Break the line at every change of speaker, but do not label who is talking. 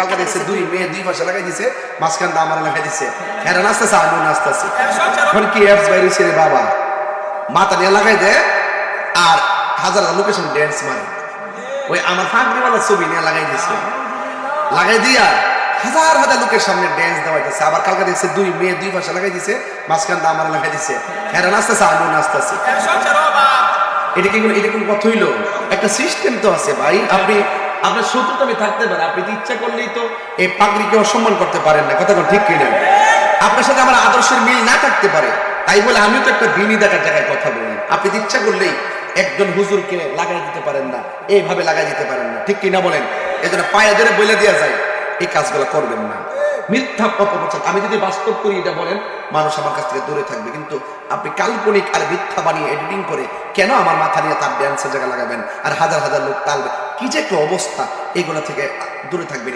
কালকে দেখছে দুই মেয়ে দুই পাশে লাগাই দিছে, মাঝখানটা আমার লাগাই দিছে, এরা নাচতেছে আমিও নাচতেছি। এখন কি অ্যাপস বাইরে ছেলে বাবা মাথা নিয়ে লাগাই দেয় আর হাজার লোকেশন ড্যান্স মারে, ওই আমার ফাঁকরিওয়ালা ছবি নিয়ে লাগাই দিছে, লাগাই দিয়া হাজার হাজার লোকের সামনে ড্যান্স দেওয়াইতেছে। আবার কালকে দেখছে দুই মেয়ে দুই পাশে লাগাই দিছে, মাঝখানটা আমার লাগাই দিছে, এরা নাচতেছে আমিও নাচতেছি। এটা কি এটা কোন কথা হইলো? একটা সিস্টেম তো আছে ভাই। আপনি আপনার শত্রুতা থাকতে পারে, আপনি ইচ্ছা করলেই তো এই পাগড়িকে অসম্মান করতে পারেন না, কথা ঠিক কিনা? আপনার সাথে আমার আদর্শের মিল না থাকতে পারে, তাই বলে আমিও তো একটা দিনই দেখার জায়গায় কথা বলি। আপনি ইচ্ছা করলেই একজন হুজুরকে লাগাই দিতে পারেন না, এইভাবে লাগাই দিতে পারেন না, ঠিক কিনা বলেন? এই জন্য পায়ে ধরে বলে দেওয়া যায় এই কাজগুলো করবেন না। মিথ্যা অপপ্রচার, আমি যদি বাস্তব করি এটা বলেন মানুষ আমার কাছ থেকে দূরে থাকবে, কিন্তু আপনি কাল্পনিক আর মিথ্যা বানিয়ে এডিটিং করে কেন আমার মাথা নিয়ে তার ড্যান্সের জায়গা লাগাবেন আর হাজার হাজার লোক তালবে, কি যে একটা অবস্থা, এগুলো থেকে দূরে থাকবেন।